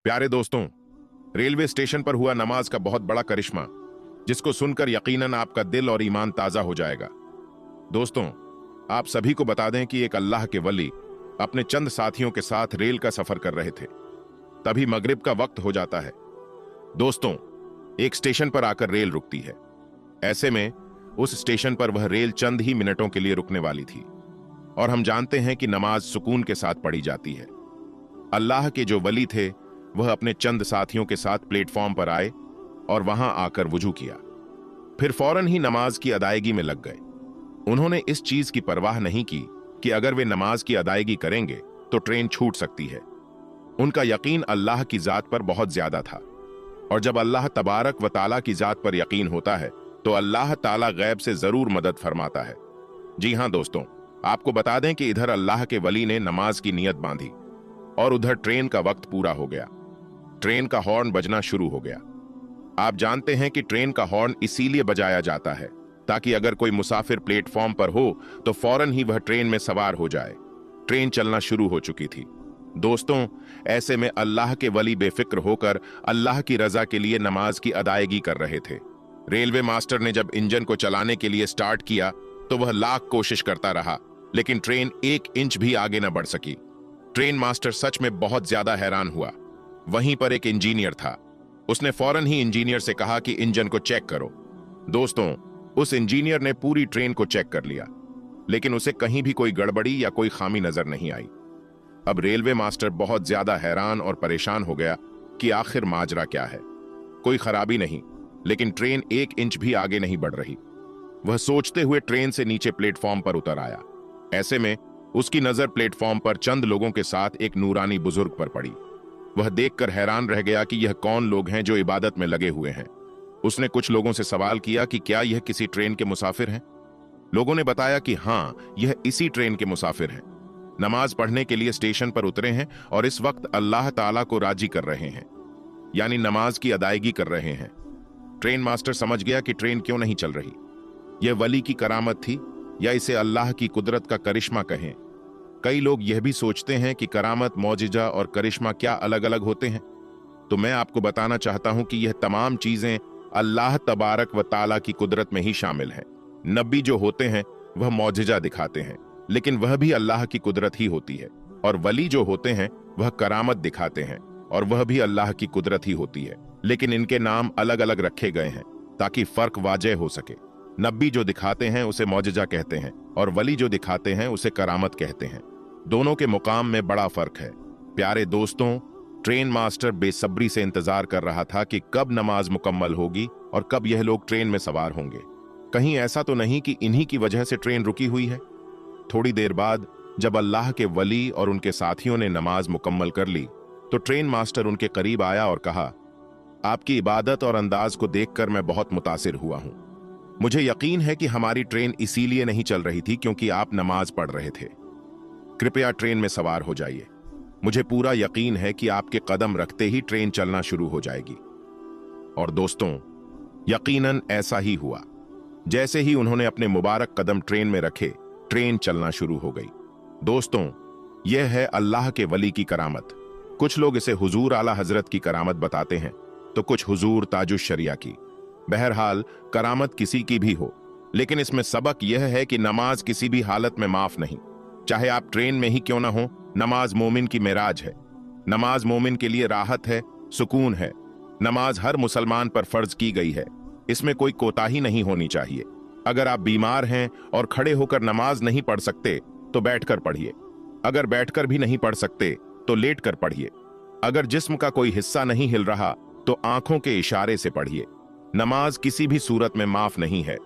प्यारे दोस्तों, railway station पर हुआ नमाज का बहुत बड़ा करिश्मा, जिसको सुनकर यकीनन आपका दिल और ईमान ताजा हो जाएगा। दोस्तों, आप सभी को बता दें कि एक अल्लाह के वली अपने चंद साथियों के साथ रेल का सफर कर रहे थे। तभी मगरिब का वक्त हो जाता है। दोस्तों, एक स्टेशन पर आकर रेल रुकती है। ऐसे में उस स्टेशन पर वह रेल चंद ही मिनटों के लिए रुकने वाली थी, और हम जानते हैं कि नमाज सुकून के साथ पढ़ी जाती है। अल्लाह के जो वली थे वह अपने चंद साथियों के साथ प्लेटफॉर्म पर आए और वहां आकर वुजू किया। फिर फौरन ही नमाज की अदायगी में लग गए। उन्होंने इस चीज की परवाह नहीं की कि अगर वे नमाज की अदायगी करेंगे तो ट्रेन छूट सकती है। उनका यकीन अल्लाह की जात पर बहुत ज्यादा था, और जब अल्लाह तबारक व ताला की जात पर यकीन होता है तो अल्लाह ताला गैब से जरूर मदद फरमाता है। जी हां दोस्तों, आपको बता दें कि इधर अल्लाह के वली ने नमाज की नियत बांधी और उधर ट्रेन का वक्त पूरा हो गया। ट्रेन का हॉर्न बजना शुरू हो गया। आप जानते हैं कि ट्रेन का हॉर्न इसीलिए बजाया जाता है ताकि अगर कोई मुसाफिर प्लेटफॉर्म पर हो तो फौरन ही वह ट्रेन में सवार हो जाए। ट्रेन चलना शुरू हो चुकी थी। दोस्तों, ऐसे में अल्लाह के वली बेफिक्र होकर अल्लाह की रजा के लिए नमाज की अदायगी कर रहे थे। रेलवे मास्टर ने जब इंजन को चलाने के लिए स्टार्ट किया तो वह लाख कोशिश करता रहा, लेकिन ट्रेन 1 इंच भी आगे न बढ़ सकी। ट्रेन मास्टर सच में बहुत ज्यादा हैरान हुआ। वहीं पर एक इंजीनियर था। उसने फौरन ही इंजीनियर से कहा कि इंजन को चेक करो। दोस्तों, उस इंजीनियर ने पूरी ट्रेन को चेक कर लिया, लेकिन उसे कहीं भी कोई गड़बड़ी या कोई खामी नजर नहीं आई। अब रेलवे मास्टर बहुत ज्यादा हैरान और परेशान हो गया कि आखिर माजरा क्या है। कोई खराबी नहीं, लेकिन ट्रेन 1 इंच भी आगे नहीं बढ़ रही। वह सोचते हुए ट्रेन से नीचे प्लेटफॉर्म पर उतर आया। ऐसे में उसकी नजर प्लेटफॉर्म पर चंद लोगों के साथ एक नूरानी बुजुर्ग पर पड़ी। वह देखकर हैरान रह गया कि यह कौन लोग हैं जो इबादत में लगे हुए हैं। उसने कुछ लोगों से सवाल किया कि क्या यह किसी ट्रेन के मुसाफिर हैं। लोगों ने बताया कि हां, यह इसी ट्रेन के मुसाफिर हैं। नमाज पढ़ने के लिए स्टेशन पर उतरे हैं और इस वक्त अल्लाह ताला को राजी कर रहे हैं, यानी नमाज की अदायगी कर रहे हैं। ट्रेन मास्टर समझ गया कि ट्रेन क्यों नहीं चल रही। यह वली की करामत थी, या इसे अल्लाह की कुदरत का करिश्मा कहें। कई लोग यह भी सोचते हैं कि करामत, मौजिजा और करिश्मा क्या अलग अलग होते हैं। तो मैं आपको बताना चाहता हूं कि यह तमाम चीजें अल्लाह तबारक व ताला की कुदरत में ही शामिल हैं। नबी जो होते हैं वह मौजिजा दिखाते हैं, लेकिन वह भी अल्लाह की कुदरत ही होती है। और वली जो होते हैं वह करामत दिखाते हैं, और वह भी अल्लाह की कुदरत ही होती है, लेकिन इनके नाम अलग अलग रखे गए हैं ताकि फर्क वाजह हो सके। नबी जो दिखाते हैं उसे मौजिजा कहते हैं, और वली जो दिखाते हैं उसे करामत कहते हैं। दोनों के मुकाम में बड़ा फर्क है। प्यारे दोस्तों, ट्रेन मास्टर बेसब्री से इंतजार कर रहा था कि कब नमाज मुकम्मल होगी और कब यह लोग ट्रेन में सवार होंगे। कहीं ऐसा तो नहीं कि इन्हीं की वजह से ट्रेन रुकी हुई है। थोड़ी देर बाद जब अल्लाह के वली और उनके साथियों ने नमाज मुकम्मल कर ली तो ट्रेन मास्टर उनके करीब आया और कहा, आपकी इबादत और अंदाज को देखकर मैं बहुत मुतासिर हुआ हूं। मुझे यकीन है कि हमारी ट्रेन इसीलिए नहीं चल रही थी क्योंकि आप नमाज पढ़ रहे थे। कृपया ट्रेन में सवार हो जाइए। मुझे पूरा यकीन है कि आपके कदम रखते ही ट्रेन चलना शुरू हो जाएगी। और दोस्तों, यकीनन ऐसा ही हुआ। जैसे ही उन्होंने अपने मुबारक कदम ट्रेन में रखे, ट्रेन चलना शुरू हो गई। दोस्तों, यह है अल्लाह के वली की करामत। कुछ लोग इसे हुजूर आला हजरत की करामत बताते हैं, तो कुछ हुजूर ताजुश शरिया की। बहरहाल, करामत किसी की भी हो, लेकिन इसमें सबक यह है कि नमाज किसी भी हालत में माफ नहीं। चाहे आप ट्रेन में ही क्यों ना हो, नमाज मोमिन की मेराज है। नमाज मोमिन के लिए राहत है, सुकून है। नमाज हर मुसलमान पर फर्ज की गई है। इसमें कोई कोताही नहीं होनी चाहिए। अगर आप बीमार हैं और खड़े होकर नमाज नहीं पढ़ सकते तो बैठकर पढ़िए। अगर बैठकर भी नहीं पढ़ सकते तो लेटकर पढ़िए। अगर जिस्म का कोई हिस्सा नहीं हिल रहा तो आंखों के इशारे से पढ़िए। नमाज किसी भी सूरत में माफ नहीं है।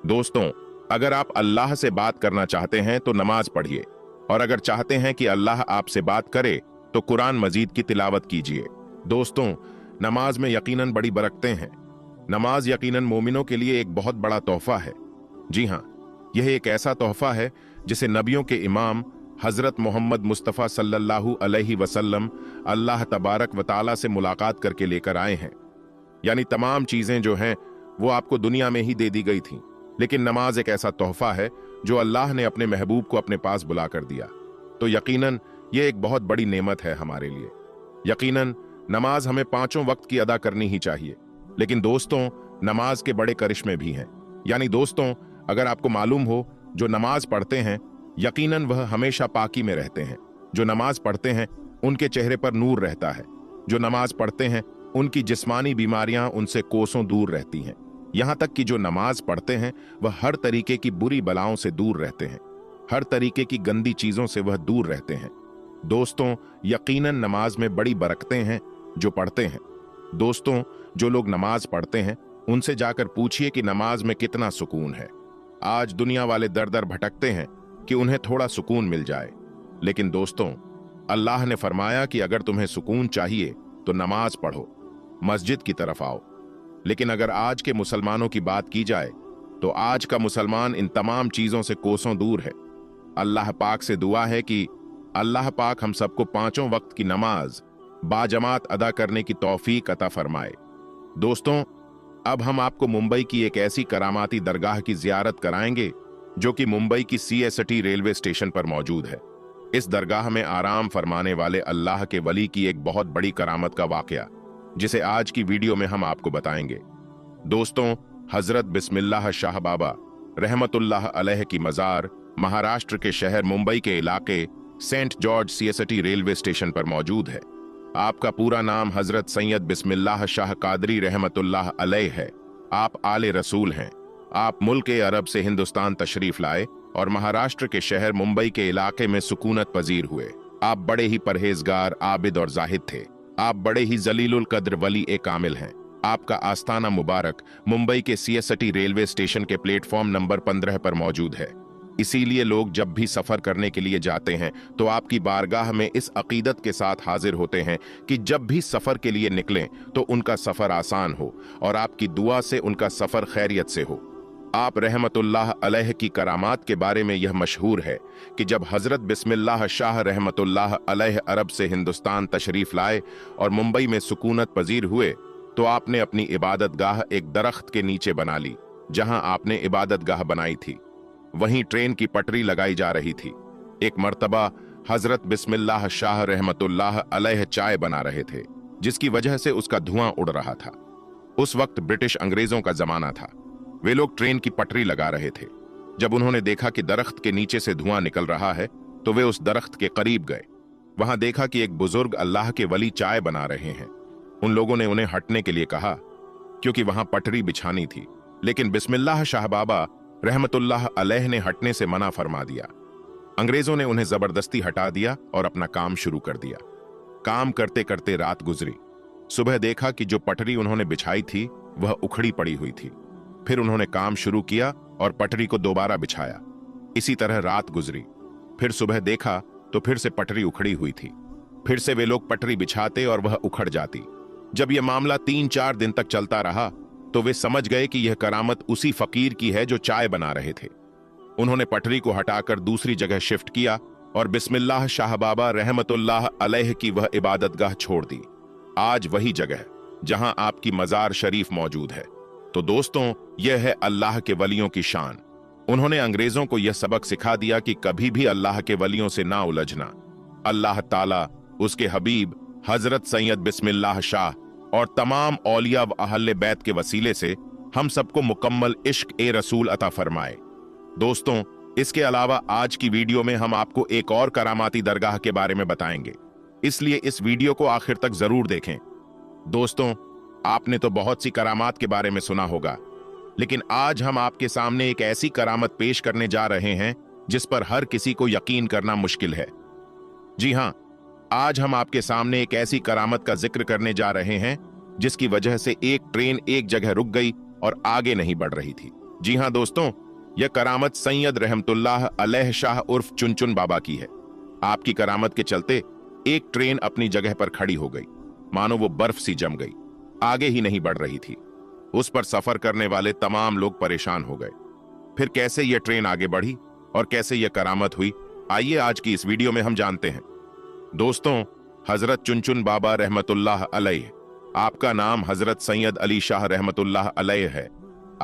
दोस्तों, अगर आप अल्लाह से बात करना चाहते हैं तो नमाज पढ़िए, और अगर चाहते हैं कि अल्लाह आपसे बात करे तो कुरान मजीद की तिलावत कीजिए। दोस्तों, नमाज में यकीनन बड़ी बरकतें हैं। नमाज यकीनन मोमिनों के लिए एक बहुत बड़ा तोहफा है। जी हां, यह एक ऐसा तोहफा है जिसे नबियों के इमाम हजरत मोहम्मद मुस्तफ़ा सल्लल्लाहु अलैहि वसल्लम अल्लाह तबारक व ताला से मुलाकात करके लेकर आए हैं। यानी तमाम चीजें जो हैं वो आपको दुनिया में ही दे दी गई थी, लेकिन नमाज एक ऐसा तोहफा है जो अल्लाह ने अपने महबूब को अपने पास बुला कर दिया। तो यकीनन ये एक बहुत बड़ी नेमत है हमारे लिए। यकीनन नमाज हमें पांचों वक्त की अदा करनी ही चाहिए, लेकिन दोस्तों नमाज के बड़े करिश्मे भी हैं। यानी दोस्तों, अगर आपको मालूम हो, जो नमाज पढ़ते हैं यकीनन वह हमेशा पाकी में रहते हैं। जो नमाज पढ़ते हैं उनके चेहरे पर नूर रहता है। जो नमाज पढ़ते हैं उनकी जिस्मानी बीमारियां उनसे कोसों दूर रहती हैं। यहां तक कि जो नमाज पढ़ते हैं वह हर तरीके की बुरी बलाओं से दूर रहते हैं। हर तरीके की गंदी चीजों से वह दूर रहते हैं। दोस्तों, यकीनन नमाज में बड़ी बरकतें हैं जो पढ़ते हैं। दोस्तों, जो लोग नमाज पढ़ते हैं उनसे जाकर पूछिए कि नमाज में कितना सुकून है। आज दुनिया वाले दर दर भटकते हैं कि उन्हें थोड़ा सुकून मिल जाए, लेकिन दोस्तों अल्लाह ने फरमाया कि अगर तुम्हें सुकून चाहिए तो नमाज पढ़ो, मस्जिद की तरफ आओ। लेकिन अगर आज के मुसलमानों की बात की जाए तो आज का मुसलमान इन तमाम चीजों से कोसों दूर है। अल्लाह पाक से दुआ है कि अल्लाह पाक हम सबको पांचों वक्त की नमाज बाजमात अदा करने की तौफीक अता फरमाए। दोस्तों, अब हम आपको मुंबई की एक ऐसी करामाती दरगाह की जियारत कराएंगे जो कि मुंबई की सीएसटी रेलवे स्टेशन पर मौजूद है। इस दरगाह में आराम फरमाने वाले अल्लाह के वली की एक बहुत बड़ी करामत का वाकया, जिसे आज की वीडियो में हम आपको बताएंगे। दोस्तों, हजरत बिस्मिल्लाह शाह बाबा रहमतुल्लाह अलैह की मजार महाराष्ट्र के शहर मुंबई के इलाके Saint George CST railway station पर मौजूद है। आपका पूरा नाम हजरत सैयद बिस्मिल्लाह शाह कादरी रहमतुल्लाह अलैह है। आप आले रसूल हैं। आप मुल्क अरब से हिंदुस्तान तशरीफ लाए और महाराष्ट्र के शहर मुंबई के इलाके में सुकूनत पजीर हुए। आप बड़े ही परहेजगार, आबिद और जाहिद थे। आप बड़े ही जलीलुल कद्र वली ए कामिल हैं। आपका आस्थाना मुबारक मुंबई के सीएसटी रेलवे स्टेशन के प्लेटफॉर्म नंबर 15 पर मौजूद है। इसीलिए लोग जब भी सफर करने के लिए जाते हैं तो आपकी बारगाह में इस अकीदत के साथ हाजिर होते हैं कि जब भी सफर के लिए निकलें तो उनका सफर आसान हो और आपकी दुआ से उनका सफर खैरियत से हो। आप रहमतुल्लाह अलैह की करामात के बारे में यह मशहूर है कि जब हजरत बिस्मिल्लाह शाह रहमतुल्लाह अलैह अरब से हिंदुस्तान तशरीफ लाए और मुंबई में सुकूनत पजीर हुए तो आपने अपनी इबादत गाह एक दरख्त के नीचे बना ली। जहां आपने इबादत गाह बनाई थी वहीं ट्रेन की पटरी लगाई जा रही थी। एक मर्तबा हजरत बिस्मिल्लाह शाह रहमतुल्लाह अलैह चाय बना रहे थे, जिसकी वजह से उसका धुआं उड़ रहा था। उस वक्त ब्रिटिश अंग्रेजों का जमाना था। वे लोग ट्रेन की पटरी लगा रहे थे। जब उन्होंने देखा कि दरख्त के नीचे से धुआं निकल रहा है तो वे उस दरख्त के करीब गए। वहां देखा कि एक बुजुर्ग अल्लाह के वली चाय बना रहे हैं। उन लोगों ने उन्हें हटने के लिए कहा क्योंकि वहां पटरी बिछानी थी, लेकिन बिस्मिल्लाह शाह बाबा रहमतुल्लाह अलैह ने हटने से मना फरमा दिया। अंग्रेजों ने उन्हें जबरदस्ती हटा दिया और अपना काम शुरू कर दिया। काम करते करते रात गुजरी। सुबह देखा कि जो पटरी उन्होंने बिछाई थी वह उखड़ी पड़ी हुई थी। फिर उन्होंने काम शुरू किया और पटरी को दोबारा बिछाया। इसी तरह रात गुजरी। फिर सुबह देखा तो फिर से पटरी उखड़ी हुई थी। फिर से वे लोग पटरी बिछाते और वह उखड़ जाती। जब यह मामला 3-4 दिन तक चलता रहा तो वे समझ गए कि यह करामत उसी फकीर की है जो चाय बना रहे थे। उन्होंने पटरी को हटाकर दूसरी जगह शिफ्ट किया और बिस्मिल्लाह शाह बाबा रहमतुल्लाह अलैह की वह इबादतगाह छोड़ दी। आज वही जगह जहां आपकी मजार शरीफ मौजूद है। तो दोस्तों, यह है अल्लाह के वलियों की शान। उन्होंने अंग्रेजों को यह सबक सिखा दिया कि कभी भी अल्लाह के वलियों से ना उलझना। अल्लाह ताला उसके हबीब हजरत सैयद बिस्मिल्लाह शाह और तमाम औलिया व अहले बैत के वसीले से हम सबको मुकम्मल इश्क ए रसूल अता फरमाए। दोस्तों, इसके अलावा आज की वीडियो में हम आपको एक और करामाती दरगाह के बारे में बताएंगे, इसलिए इस वीडियो को आखिर तक जरूर देखें। दोस्तों, आपने तो बहुत सी करामात के बारे में सुना होगा, लेकिन आज हम आपके सामने एक ऐसी करामत पेश करने जा रहे हैं जिस पर हर किसी को यकीन करना मुश्किल है। जी हां, आज हम आपके सामने एक ऐसी करामत का जिक्र करने जा रहे हैं जिसकी वजह से एक ट्रेन एक जगह रुक गई और आगे नहीं बढ़ रही थी। जी हां दोस्तों, यह करामत सैयद रहमतुल्लाह अलैह शाह उर्फ चुनचुन बाबा की है। आपकी करामत के चलते एक ट्रेन अपनी जगह पर खड़ी हो गई, मानो वो बर्फ सी जम गई, आगे ही नहीं बढ़ रही थी। उस पर सफर करने वाले तमाम लोग परेशान हो गए। फिर कैसे यह ट्रेन आगे बढ़ी और कैसे यह करामत हुई, आइए आज की इस वीडियो में हम जानते हैं। दोस्तों, हजरत चुनचुन बाबा रहमतुल्लाह अलैह, आपका नाम हजरत सैयद अली शाह रहमतुल्लाह अलैह है।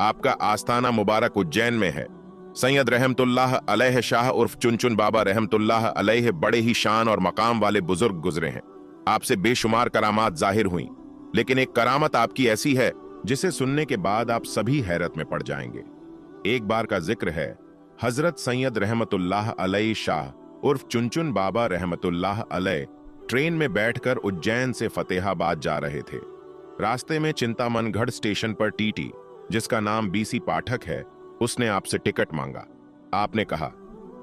आपका आस्थाना मुबारक उज्जैन में है। सैयद रहमतुल्लाह अलैह शाह उर्फ चुनचुन बाबा रहमतुल्लाह अलैह बड़े ही शान और मकाम वाले बुजुर्ग गुजरे हैं। आपसे बेशुमार करामात जाहिर हुई, लेकिन एक करामत आपकी ऐसी है जिसे सुनने के बाद आप सभी हैरत में पड़ जाएंगे। एक बार का जिक्र है, हजरत सैयद रहमतुल्लाह अलैहि शाह उर्फ चुनचुन बाबा रहमतुल्लाह अलैह ट्रेन में बैठकर उज्जैन से फतेहाबाद जा रहे थे। रास्ते में चिंतामनगढ़ स्टेशन पर टीटी, जिसका नाम बीसी पाठक है, उसने आपसे टिकट मांगा। आपने कहा,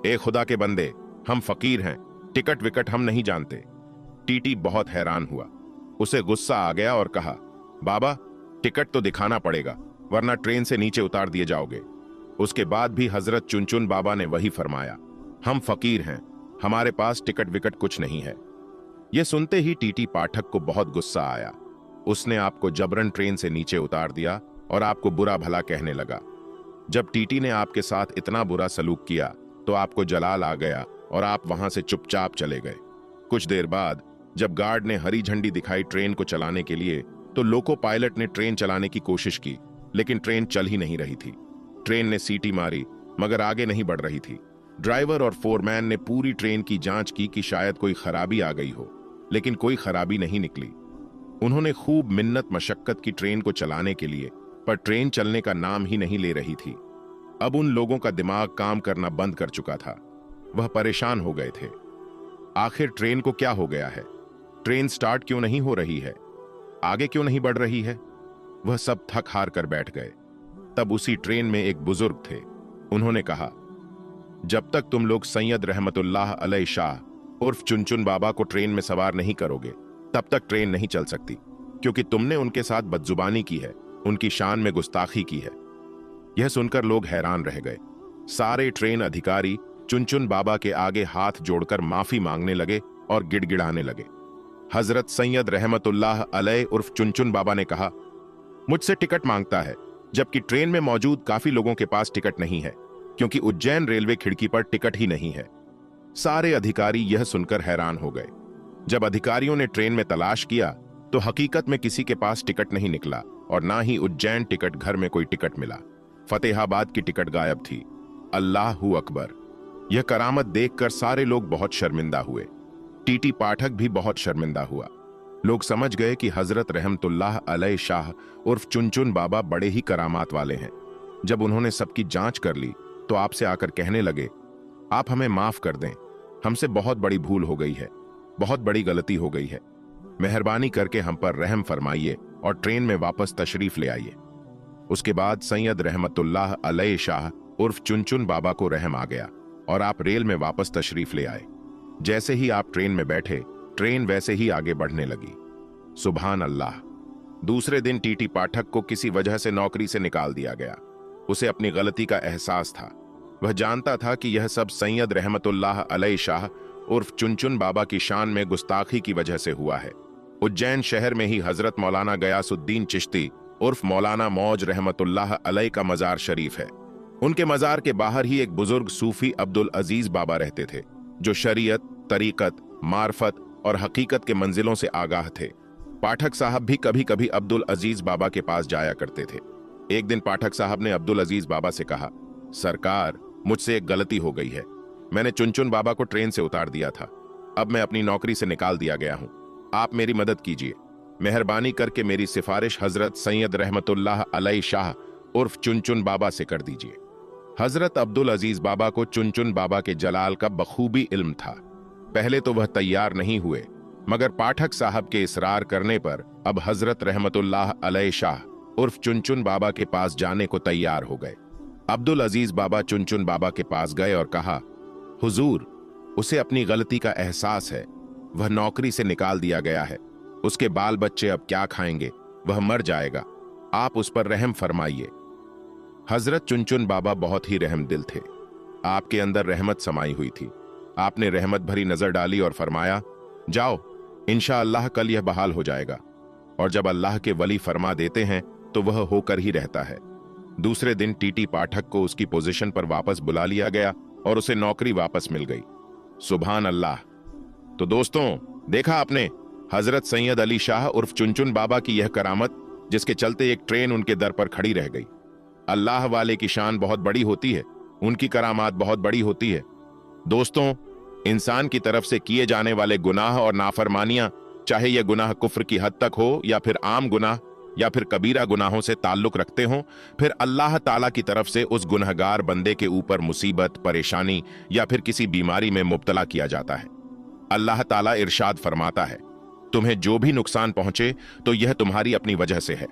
ए खुदा के बंदे, हम फकीर हैं, टिकट विकट हम नहीं जानते। टीटी बहुत हैरान हुआ, उसे गुस्सा आ गया और कहा, बाबा टिकट तो दिखाना पड़ेगा, वरना ट्रेन से नीचे उतार दिए जाओगे। उसके बाद भी हजरत चुनचुन बाबा ने वही फरमाया, हम फकीर हैं, हमारे पास टिकट विकट कुछ नहीं है। यह सुनते ही टीटी पाठक को बहुत गुस्सा आया। उसने आपको जबरन ट्रेन से नीचे उतार दिया और आपको बुरा भला कहने लगा। जब टीटी ने आपके साथ इतना बुरा सलूक किया तो आपको जलाल आ गया और आप वहां से चुपचाप चले गए। कुछ देर बाद जब गार्ड ने हरी झंडी दिखाई ट्रेन को चलाने के लिए, तो लोको पायलट ने ट्रेन चलाने की कोशिश की, लेकिन ट्रेन चल ही नहीं रही थी। ट्रेन ने सीटी मारी मगर आगे नहीं बढ़ रही थी। ड्राइवर और फोरमैन ने पूरी ट्रेन की जांच की कि शायद कोई खराबी आ गई हो, लेकिन कोई खराबी नहीं निकली। उन्होंने खूब मिन्नत मशक्कत की ट्रेन को चलाने के लिए, पर ट्रेन चलने का नाम ही नहीं ले रही थी। अब उन लोगों का दिमाग काम करना बंद कर चुका था। वह परेशान हो गए थे। आखिर ट्रेन को क्या हो गया है? ट्रेन स्टार्ट क्यों नहीं हो रही है? आगे क्यों नहीं बढ़ रही है? वह सब थक हार कर बैठ गए। तब उसी ट्रेन में एक बुजुर्ग थे। उन्होंने कहा, जब तक तुम लोग सैयद रहमतुल्लाह अलैहि शाह उर्फ चुनचुन बाबा को ट्रेन में सवार नहीं करोगे, तब तक ट्रेन नहीं चल सकती, क्योंकि तुमने उनके साथ बदजुबानी की है, उनकी शान में गुस्ताखी की है। यह सुनकर लोग हैरान रह गए। सारे ट्रेन अधिकारी चुनचुन बाबा के आगे हाथ जोड़कर माफी मांगने लगे और गिड़गिड़ाने लगे। हजरत सैयद रहमतुल्लाह अलैह उर्फ चुनचुन बाबा ने कहा, मुझसे टिकट मांगता है, जबकि ट्रेन में मौजूद काफी लोगों के पास टिकट नहीं है, क्योंकि उज्जैन रेलवे खिड़की पर टिकट ही नहीं है। सारे अधिकारी यह सुनकर हैरान हो गए। जब अधिकारियों ने ट्रेन में तलाश किया तो हकीकत में किसी के पास टिकट नहीं निकला और ना ही उज्जैन टिकट घर में कोई टिकट मिला। फतेहाबाद की टिकट गायब थी। अल्लाहू अकबर। यह करामत देखकर सारे लोग बहुत शर्मिंदा हुए। टीटी पाठक भी बहुत शर्मिंदा हुआ। लोग समझ गए कि हजरत रहमतुल्लाह अलैहि शाह उर्फ चुनचुन बाबा बड़े ही करामात वाले हैं। जब उन्होंने सबकी जांच कर ली तो आपसे आकर कहने लगे, आप हमें माफ कर दें, हमसे बहुत बड़ी भूल हो गई है, बहुत बड़ी गलती हो गई है। मेहरबानी करके हम पर रहम फरमाइए और ट्रेन में वापस तशरीफ ले आइए। उसके बाद सैयद रहमतुल्लाह अलैहि शाह उर्फ चुनचुन बाबा को रहम आ गया और आप रेल में वापस तशरीफ ले आए। जैसे ही आप ट्रेन में बैठे, ट्रेन वैसे ही आगे बढ़ने लगी। सुभान अल्लाह। दूसरे दिन टीटी पाठक को किसी वजह से नौकरी से निकाल दिया गया। उसे अपनी गलती का एहसास था। वह जानता था कि यह सब सैयद रहमतुल्लाह अलैहि शाह उर्फ चुनचुन बाबा की शान में गुस्ताखी की वजह से हुआ है। उज्जैन शहर में ही हजरत मौलाना गयासुद्दीन चिश्ती उर्फ मौलाना मौज रहमतुल्लाह अलैह का मजार शरीफ है। उनके मजार के बाहर ही एक बुजुर्ग सूफी अब्दुल अजीज बाबा रहते थे, जो शरीयत, तरीकत, मार्फत और हकीकत के मंजिलों से आगाह थे। पाठक साहब भी कभी कभी अब्दुल अजीज बाबा के पास जाया करते थे। एक दिन पाठक साहब ने अब्दुल अजीज बाबा से कहा, सरकार, मुझसे एक गलती हो गई है। मैंने चुनचुन बाबा को ट्रेन से उतार दिया था। अब मैं अपनी नौकरी से निकाल दिया गया हूं। आप मेरी मदद कीजिए। मेहरबानी करके मेरी सिफारिश हजरत सैयद रहमतुल्लाह अलैहि शाह उर्फ चुनचुन बाबा से कर दीजिए। हजरत अब्दुल अजीज बाबा को चुनचुन बाबा के जलाल का बखूबी इल्म था। पहले तो वह तैयार नहीं हुए, मगर पाठक साहब के इसरार करने पर अब हजरत रहमतुल्लाह अलैहि शाह उर्फ चुनचुन बाबा के पास जाने को तैयार हो गए। अब्दुल अजीज बाबा चुनचुन बाबा के पास गए और कहा, हुजूर, उसे अपनी गलती का एहसास है। वह नौकरी से निकाल दिया गया है। उसके बाल बच्चे अब क्या खाएंगे? वह मर जाएगा। आप उस पर रहम फरमाइए। हजरत चुनचुन बाबा बहुत ही रहम दिल थे। आपके अंदर रहमत समाई हुई थी। आपने रहमत भरी नजर डाली और फरमाया, जाओ, इंशाअल्लाह कल यह बहाल हो जाएगा। और जब अल्लाह के वली फरमा देते हैं तो वह होकर ही रहता है। दूसरे दिन टीटी पाठक को उसकी पोजीशन पर वापस बुला लिया गया और उसे नौकरी वापस मिल गई। सुभान अल्लाह। तो दोस्तों, देखा आपने हजरत सैयद अली शाह उर्फ चुनचुन बाबा की यह करामत, जिसके चलते एक ट्रेन उनके दर पर खड़ी रह गई। अल्लाह वाले की शान बहुत बड़ी होती है, उनकी करामात बहुत बड़ी होती है। दोस्तों, इंसान की तरफ से किए जाने वाले गुनाह और नाफरमानियां चाहे यह गुनाह कुफ्र की हद तक हो या फिर आम गुनाह या फिर कबीरा गुनाहों से ताल्लुक रखते हों, फिर अल्लाह ताला की तरफ से उस गुनहगार बंदे के ऊपर मुसीबत, परेशानी या फिर किसी बीमारी में मुब्तला किया जाता है। अल्लाह ताला इरशाद फरमाता है, तुम्हें जो भी नुकसान पहुंचे तो यह तुम्हारी अपनी वजह से है।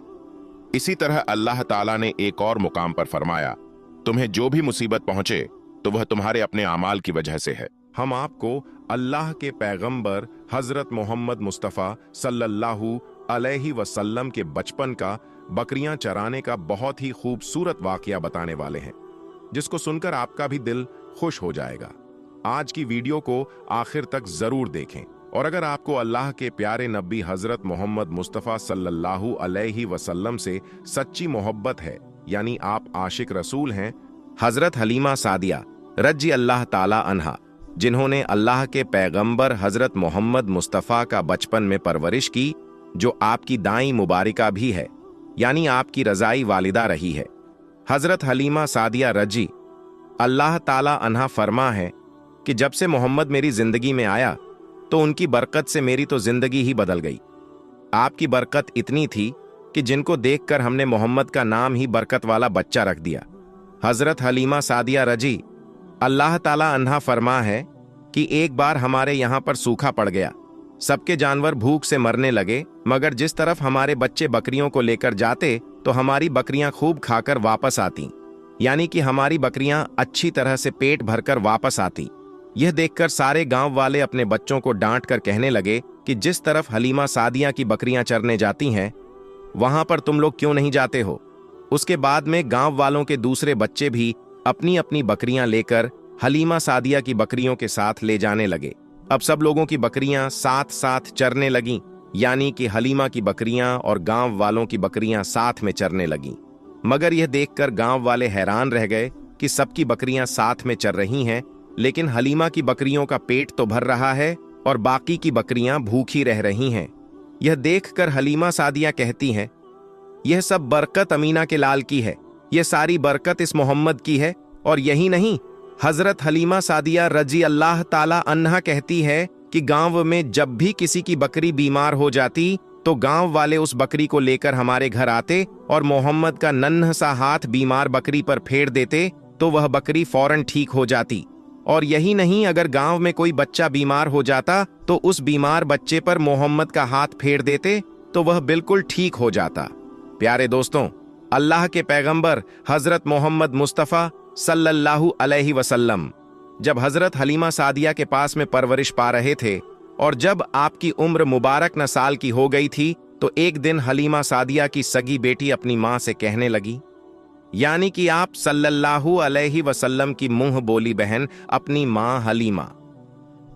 इसी तरह अल्लाह ताला ने एक और मुकाम पर फरमाया, तुम्हें जो भी मुसीबत पहुंचे तो वह तुम्हारे अपने आमाल की वजह से है। हम आपको अल्लाह के पैगंबर हजरत मोहम्मद मुस्तफ़ा सल्लल्लाहु अलैहि वसल्लम के बचपन का बकरियां चराने का बहुत ही खूबसूरत वाकया बताने वाले हैं, जिसको सुनकर आपका भी दिल खुश हो जाएगा। आज की वीडियो को आखिर तक जरूर देखें, और अगर आपको अल्लाह के प्यारे नबी हजरत मोहम्मद मुस्तफ़ा सल्लल्लाहु अलैहि वसल्लम से सच्ची मोहब्बत है, यानी आप आशिक रसूल हैं, हजरत हलीमा सादिया रज़ी अल्लाह ताला अन्हा, जिन्होंने अल्लाह के पैगंबर हजरत मोहम्मद मुस्तफ़ा का बचपन में परवरिश की, जो आपकी दाई मुबारिका भी है, यानी आपकी रज़ाई वालिदा रही है। हजरत हलीमा सादिया रज़ी अल्लाह ताला अन्हा फरमा है कि जब से मोहम्मद मेरी जिंदगी में आया तो उनकी बरकत से मेरी तो जिंदगी ही बदल गई। आपकी बरकत इतनी थी कि जिनको देखकर हमने मोहम्मद का नाम ही बरकत वाला बच्चा रख दिया। हजरत हलीमा सादिया रज़ी अल्लाह ताला अन्हा फरमा है कि एक बार हमारे यहाँ पर सूखा पड़ गया, सबके जानवर भूख से मरने लगे, मगर जिस तरफ हमारे बच्चे बकरियों को लेकर जाते तो हमारी बकरियां खूब खाकर वापस आती, यानी कि हमारी बकरियां अच्छी तरह से पेट भरकर वापस आती। यह देखकर सारे गांव वाले अपने बच्चों को डांट कर कहने लगे कि जिस तरफ हलीमा सादिया की बकरियां चरने जाती हैं वहां पर तुम लोग क्यों नहीं जाते हो। उसके बाद में गांव वालों के दूसरे बच्चे भी अपनी अपनी बकरियां लेकर हलीमा सादिया की बकरियों के साथ ले जाने लगे। अब सब लोगों की बकरियां साथ साथ चरने लगीं, यानी कि हलीमा की बकरियां और गांव वालों की बकरियां साथ में चरने लगीं। मगर यह देखकर गांव वाले हैरान रह गए कि सबकी बकरियां साथ में चर रही हैं, लेकिन हलीमा की बकरियों का पेट तो भर रहा है और बाकी की बकरियां भूखी रह रही हैं। यह देखकर हलीमा सादिया कहती हैं, यह सब बरकत अमीना के लाल की है, यह सारी बरकत इस मोहम्मद की है। और यही नहीं, हजरत हलीमा सादिया रज़ी अल्लाह ताला अन्हा कहती है कि गांव में जब भी किसी की बकरी बीमार हो जाती तो गांव वाले उस बकरी को लेकर हमारे घर आते और मोहम्मद का नन्हा सा हाथ बीमार बकरी पर फेर देते तो वह बकरी फौरन ठीक हो जाती। और यही नहीं, अगर गांव में कोई बच्चा बीमार हो जाता तो उस बीमार बच्चे पर मोहम्मद का हाथ फेर देते तो वह बिल्कुल ठीक हो जाता। प्यारे दोस्तों, अल्लाह के पैगंबर हजरत मोहम्मद मुस्तफ़ा सल्लल्लाहु अलैहि वसल्लम जब हजरत हलीमा सादिया के पास में परवरिश पा रहे थे और जब आपकी उम्र मुबारक न साल की हो गई थी तो एक दिन हलीमा सादिया की सगी बेटी अपनी मां से कहने लगी, यानी कि आप सल्लल्लाहु अलैहि वसल्लम की मुंह बोली बहन अपनी मां हलीमा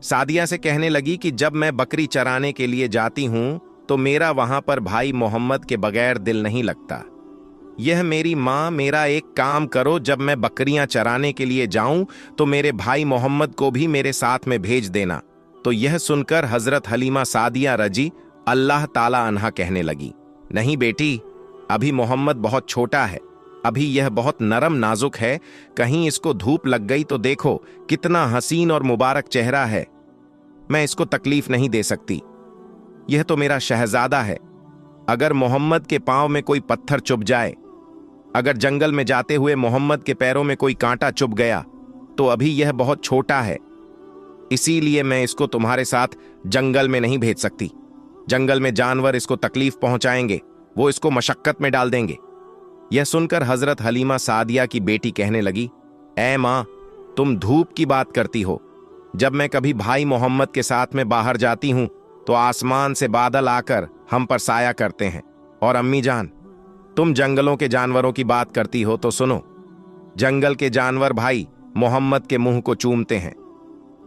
सादिया से कहने लगी कि जब मैं बकरी चराने के लिए जाती हूं तो मेरा वहां पर भाई मोहम्मद के बगैर दिल नहीं लगता। यह मेरी मां, मेरा एक काम करो, जब मैं बकरियां चराने के लिए जाऊं तो मेरे भाई मोहम्मद को भी मेरे साथ में भेज देना। तो यह सुनकर हजरत हलीमा सादिया रज़ी अल्लाह ताला अन्हा कहने लगी, नहीं बेटी, अभी मोहम्मद बहुत छोटा है, अभी यह बहुत नरम नाजुक है, कहीं इसको धूप लग गई तो देखो कितना हसीन और मुबारक चेहरा है, मैं इसको तकलीफ नहीं दे सकती। यह तो मेरा शहजादा है, अगर मोहम्मद के पांव में कोई पत्थर चुभ जाए, अगर जंगल में जाते हुए मोहम्मद के पैरों में कोई कांटा चुभ गया तो अभी यह बहुत छोटा है, इसीलिए मैं इसको तुम्हारे साथ जंगल में नहीं भेज सकती। जंगल में जानवर इसको तकलीफ पहुंचाएंगे, वो इसको मशक्कत में डाल देंगे। यह सुनकर हजरत हलीमा सादिया की बेटी कहने लगी, ऐ मां, तुम धूप की बात करती हो, जब मैं कभी भाई मोहम्मद के साथ में बाहर जाती हूं तो आसमान से बादल आकर हम पर साया करते हैं। और अम्मी जान, तुम जंगलों के जानवरों की बात करती हो तो सुनो, जंगल के जानवर भाई मोहम्मद के मुंह को चूमते हैं,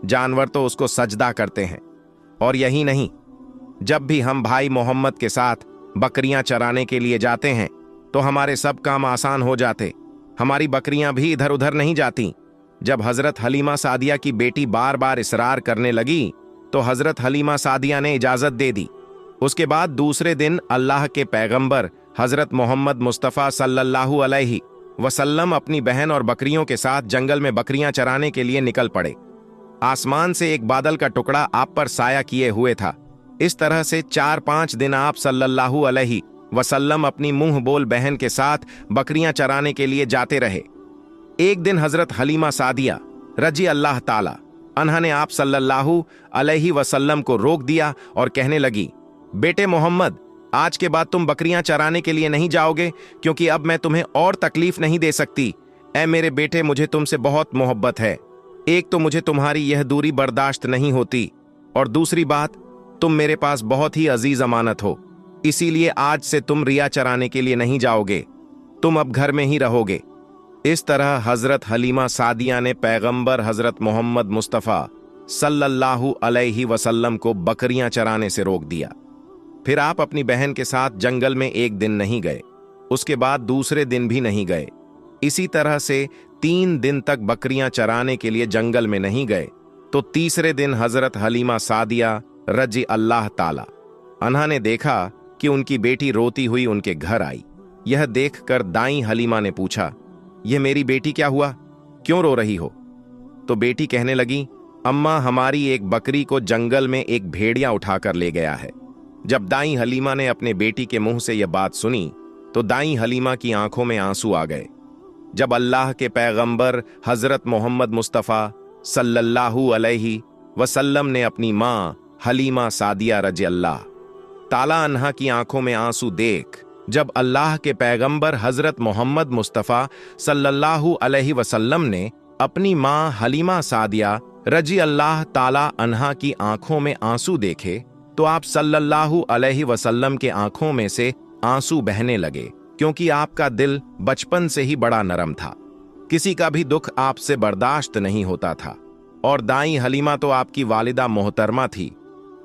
जानवर तो उसको सजदा करते हैं। और यही नहीं, जब भी हम भाई मोहम्मद के साथ बकरियां चराने के लिए जाते हैं तो हमारे सब काम आसान हो जाते, हमारी बकरियां भी इधर उधर नहीं जाती। जब हजरत हलीमा सादिया की बेटी बार बार इसरार करने लगी तो हजरत हलीमा सादिया ने इजाजत दे दी। उसके बाद दूसरे दिन अल्लाह के पैगंबर हजरत मोहम्मद मुस्तफ़ा सल्लल्लाहु अलैहि वसल्लम अपनी बहन और बकरियों के साथ जंगल में बकरियां चराने के लिए निकल पड़े। आसमान से एक बादल का टुकड़ा आप पर साया किए हुए था। इस तरह से 4-5 दिन आप सल्लल्लाहु अलैहि वसल्लम अपनी मुंह बोल बहन के साथ बकरियां चराने के लिए जाते रहे। एक दिन हजरत हलीमा सादिया रजी अल्लाह ताला अन्हा ने आप सल्लल्लाहु अलैहि वसल्लम को रोक दिया और कहने लगी, बेटे मोहम्मद, आज के बाद तुम बकरियां चराने के लिए नहीं जाओगे, क्योंकि अब मैं तुम्हें और तकलीफ नहीं दे सकती। ऐ मेरे बेटे, मुझे तुमसे बहुत मोहब्बत है। एक तो मुझे तुम्हारी यह दूरी बर्दाश्त नहीं होती, और दूसरी बात, तुम मेरे पास बहुत ही अजीज अमानत हो। इसीलिए आज से तुम रिया चराने के लिए नहीं जाओगे, तुम अब घर में ही रहोगे। इस तरह हजरत हलीमा सादिया ने पैगंबर हजरत मोहम्मद मुस्तफ़ा सल्लल्लाहु अलैहि वसल्लम को बकरियां चराने से रोक दिया। फिर आप अपनी बहन के साथ जंगल में एक दिन नहीं गए, उसके बाद दूसरे दिन भी नहीं गए। इसी तरह से 3 दिन तक बकरियां चराने के लिए जंगल में नहीं गए, तो तीसरे दिन हजरत हलीमा सादिया रजी अल्लाह ताला अन्हा ने देखा कि उनकी बेटी रोती हुई उनके घर आई। यह देखकर दाई हलीमा ने पूछा, यह मेरी बेटी क्या हुआ, क्यों रो रही हो? तो बेटी कहने लगी, अम्मा, हमारी एक बकरी को जंगल में एक भेड़िया उठाकर ले गया है। जब दाई हलीमा ने अपने बेटी के मुंह से यह बात सुनी, तो दाई हलीमा की आंखों में आंसू आ गए। जब अल्लाह के पैगंबर हजरत मोहम्मद मुस्तफ़ा सल्लल्लाहु अलैहि वसल्लम ने अपनी मां हलीमा सादिया रजी अल्लाह ताला अन्हा की आंखों में आंसू देख, जब अल्लाह के पैगंबर हजरत मोहम्मद मुस्तफ़ा सल्लल्लाहु अलैहि वसल्लम ने अपनी मां हलीमा सादिया रजी अल्लाह ताला अन्हा की आंखों में आंसू देखे, तो आप सल्लल्लाहु अलैहि वसल्लम के आंखों में से आंसू बहने लगे, क्योंकि आपका दिल बचपन से ही बड़ा नरम था। किसी का भी दुख आपसे बर्दाश्त नहीं होता था, और दाई हलीमा तो आपकी वालिदा मोहतरमा थी।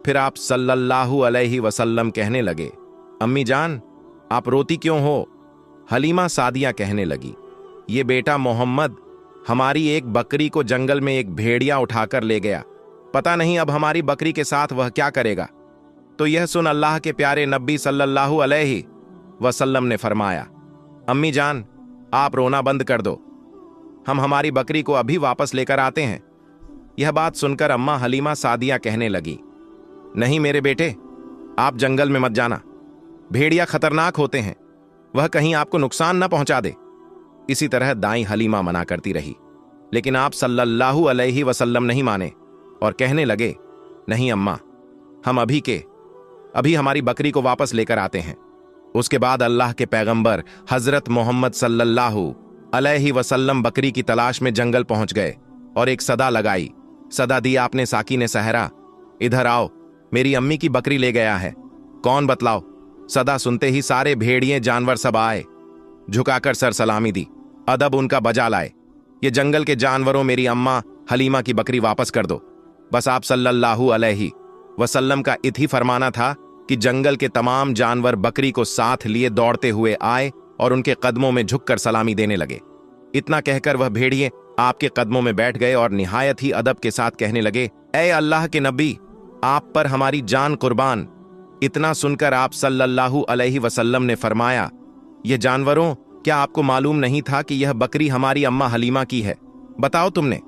फिर आप सल्लल्लाहु अलैहि वसल्लम कहने लगे, अम्मी जान, आप रोती क्यों हो? हलीमा सादिया कहने लगी, ये बेटा मोहम्मद हमारी एक बकरी को जंगल में एक भेड़िया उठाकर ले गया, पता नहीं अब हमारी बकरी के साथ वह क्या करेगा। तो यह सुन अल्लाह के प्यारे नबी सल्लल्लाहु अलैहि वसल्लम ने फरमाया, अम्मी जान, आप रोना बंद कर दो, हम हमारी बकरी को अभी वापस लेकर आते हैं। यह बात सुनकर अम्मा हलीमा सादिया कहने लगी, नहीं मेरे बेटे, आप जंगल में मत जाना, भेड़िया खतरनाक होते हैं, वह कहीं आपको नुकसान न पहुंचा दे। इसी तरह दाई हलीमा मना करती रही, लेकिन आप सल्लल्लाहु अलैहि वसल्लम नहीं माने और कहने लगे, नहीं अम्मा, हम अभी हमारी बकरी को वापस लेकर आते हैं। उसके बाद अल्लाह के पैगंबर हजरत मोहम्मद सल्लल्लाहु अलैहि वसल्लम बकरी की तलाश में जंगल पहुंच गए और एक सदा लगाई। सदा दी आपने साकी ने सहरा, इधर आओ, मेरी अम्मी की बकरी ले गया है, कौन बतलाओ? सदा सुनते ही सारे भेड़िए जानवर सब आए, झुकाकर सर सलामी दी, अदब उनका बजा लाए, ये जंगल के जानवरों, मेरी अम्मा हलीमा की बकरी वापस कर दो। बस आप सल्लल्लाहु अलैहि वसल्लम का इतही फरमाना था कि जंगल के तमाम जानवर बकरी को साथ लिए दौड़ते हुए आए और उनके कदमों में झुककर सलामी देने लगे। इतना कहकर वह भेड़िए आपके कदमों में बैठ गए और निहायत ही अदब के साथ कहने लगे, ऐ अल्लाह के नबी, आप पर हमारी जान कुर्बान। इतना सुनकर आप सल्लल्लाहु अलैहि वसल्लम ने फरमाया, यह जानवरों, क्या आपको मालूम नहीं था कि यह बकरी हमारी अम्मा हलीमा की है? बताओ, तुमने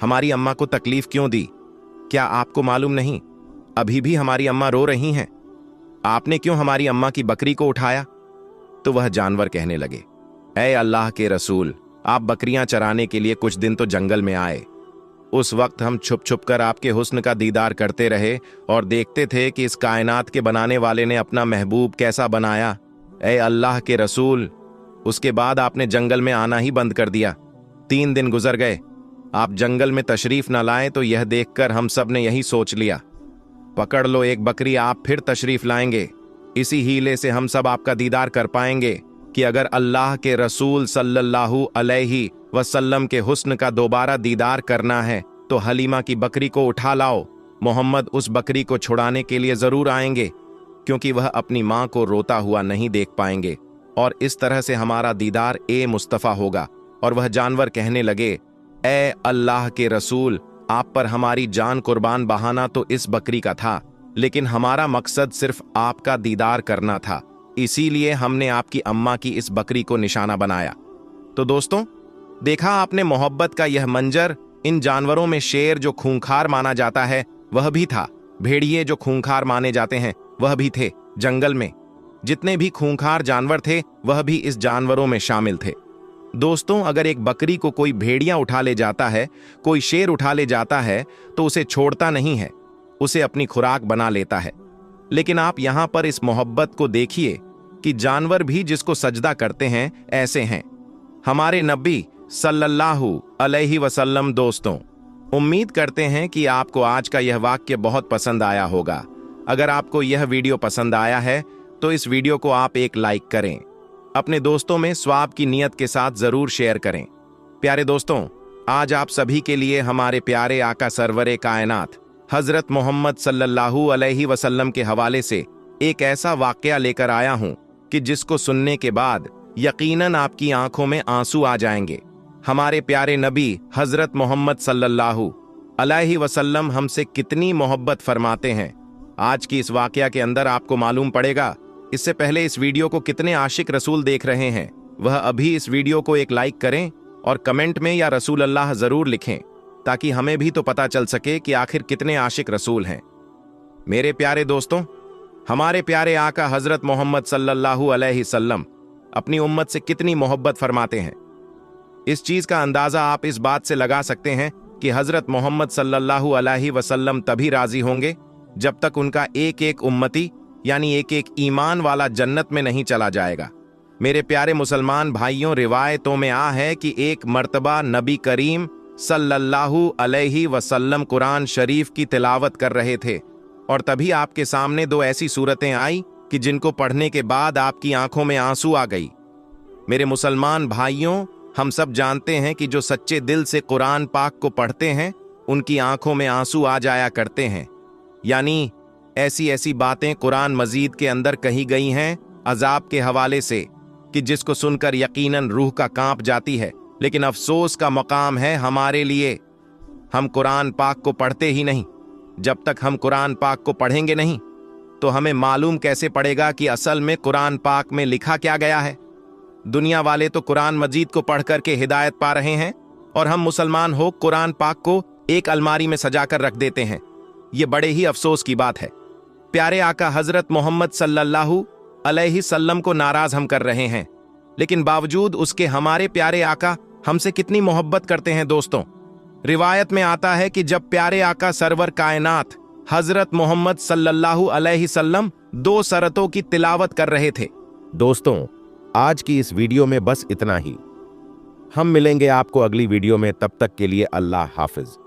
हमारी अम्मा को तकलीफ क्यों दी? क्या आपको मालूम नहीं, अभी भी हमारी अम्मा रो रही हैं, आपने क्यों हमारी अम्मा की बकरी को उठाया? तो वह जानवर कहने लगे, ऐ अल्लाह के रसूल, आप बकरियां चराने के लिए कुछ दिन तो जंगल में आए, उस वक्त हम छुप छुप कर आपके हुस्न का दीदार करते रहे और देखते थे कि इस कायनात के बनाने वाले ने अपना महबूब कैसा बनाया। ऐ अल्लाह के रसूल, उसके बाद आपने जंगल में आना ही बंद कर दिया। 3 दिन गुजर गए, आप जंगल में तशरीफ न लाए, तो यह देखकर हम सब ने यही सोच लिया, पकड़ लो एक बकरी, आप फिर तशरीफ लाएंगे, इसी हीले से हम सब आपका दीदार कर पाएंगे कि अगर अल्लाह के रसूल सल्लल्लाहु अलैहि वसल्लम के हुस्न का दोबारा दीदार करना है तो हलीमा की बकरी को उठा लाओ। मोहम्मद उस बकरी को छुड़ाने के लिए जरूर आएंगे, क्योंकि वह अपनी मां को रोता हुआ नहीं देख पाएंगे, और इस तरह से हमारा दीदार ए मुस्तफ़ा होगा। और वह जानवर कहने लगे, ए अल्लाह के रसूल, आप पर हमारी जान कुर्बान बहाना तो इस बकरी का था, लेकिन हमारा मकसद सिर्फ आपका दीदार करना था, इसीलिए हमने आपकी अम्मा की इस बकरी को निशाना बनाया। तो दोस्तों, देखा आपने मोहब्बत का यह मंजर। इन जानवरों में शेर, जो खूंखार माना जाता है, वह भी था, भेड़िए जो खूंखार माने जाते हैं वह भी थे। जंगल में जितने भी खूंखार जानवर थे वह भी इस जानवरों में शामिल थे। दोस्तों, अगर एक बकरी को कोई भेड़िया उठा ले जाता है, कोई शेर उठा ले जाता है, तो उसे छोड़ता नहीं है, उसे अपनी खुराक बना लेता है। लेकिन आप यहां पर इस मोहब्बत को देखिए कि जानवर भी जिसको सजदा करते हैं ऐसे हैं हमारे नबी सल्लल्लाहु अलैहि वसल्लम। दोस्तों, उम्मीद करते हैं कि आपको आज का यह वाक्य बहुत पसंद आया होगा। अगर आपको यह वीडियो पसंद आया है तो इस वीडियो को आप एक लाइक करें, अपने दोस्तों में स्वाब की नियत के साथ जरूर शेयर करें। प्यारे दोस्तों, आज आप सभी के लिए हमारे प्यारे आका सरवरे कायनात हजरत मोहम्मद सल्लल्लाहु अलैहि वसल्लम के हवाले से एक ऐसा वाकया लेकर आया हूं कि जिसको सुनने के बाद यकीनन आपकी आंखों में आंसू आ जाएंगे। हमारे प्यारे नबी हजरत मोहम्मद सल्लल्लाहु अलैहि वसल्लम हमसे कितनी मोहब्बत फरमाते हैं, आज की इस वाकया के अंदर आपको मालूम पड़ेगा। इससे पहले इस वीडियो को कितने आशिक रसूल देख रहे हैं, वह अभी इस वीडियो को एक लाइक करें और कमेंट में या रसूल अल्लाह जरूर लिखें, ताकि हमें भी तो पता चल सके कि आखिर कितने आशिक रसूल हैं। मेरे प्यारे दोस्तों, हमारे प्यारे आका हजरत मोहम्मद सल्लल्लाहु अलैहि वसल्लम अपनी उम्मत से कितनी मोहब्बत फरमाते हैं। इस चीज का अंदाजा आप इस बात से लगा सकते हैं कि हजरत मोहम्मद सल्लल्लाहु अलैहि वसल्लम तभी राजी होंगे जब तक उनका एक एक उम्मती यानी एक एक ईमान वाला जन्नत में नहीं चला जाएगा। मेरे प्यारे मुसलमान भाइयों, रिवायतों में आ है कि एक मर्तबा नबी करीम सल्लल्लाहु अलैहि वसल्लम कुरान शरीफ की तिलावत कर रहे थे और तभी आपके सामने दो ऐसी सूरतें आई कि जिनको पढ़ने के बाद आपकी आंखों में आंसू आ गई। मेरे मुसलमान भाइयों, हम सब जानते हैं कि जो सच्चे दिल से कुरान पाक को पढ़ते हैं उनकी आंखों में आंसू आ जाया करते हैं। यानी ऐसी ऐसी बातें कुरान मजीद के अंदर कही गई हैं अजाब के हवाले से कि जिसको सुनकर यकीनन रूह का कांप जाती है। लेकिन अफसोस का मकाम है हमारे लिए, हम कुरान पाक को पढ़ते ही नहीं। जब तक हम कुरान पाक को पढ़ेंगे नहीं तो हमें मालूम कैसे पड़ेगा कि असल में कुरान पाक में लिखा क्या गया है। दुनिया वाले तो कुरान मजीद को पढ़ करके हिदायत पा रहे हैं और हम मुसलमान हो कुरान पाक को एक अलमारी में सजाकर रख देते हैं। ये बड़े ही अफसोस की बात है। प्यारे आका हजरत मोहम्मद सल्लल्लाहु अलैहि वसल्लम को नाराज हम कर रहे हैं, लेकिन बावजूद उसके हमारे प्यारे आका हमसे कितनी मोहब्बत करते हैं। दोस्तों, रिवायत में आता है कि जब प्यारे आका सरवर कायनात हजरत मोहम्मद सल्लल्लाहु अलैहि वसल्लम 2 सरतों की तिलावत कर रहे थे। दोस्तों, आज की इस वीडियो में बस इतना ही। हम मिलेंगे आपको अगली वीडियो में, तब तक के लिए अल्लाह हाफिज।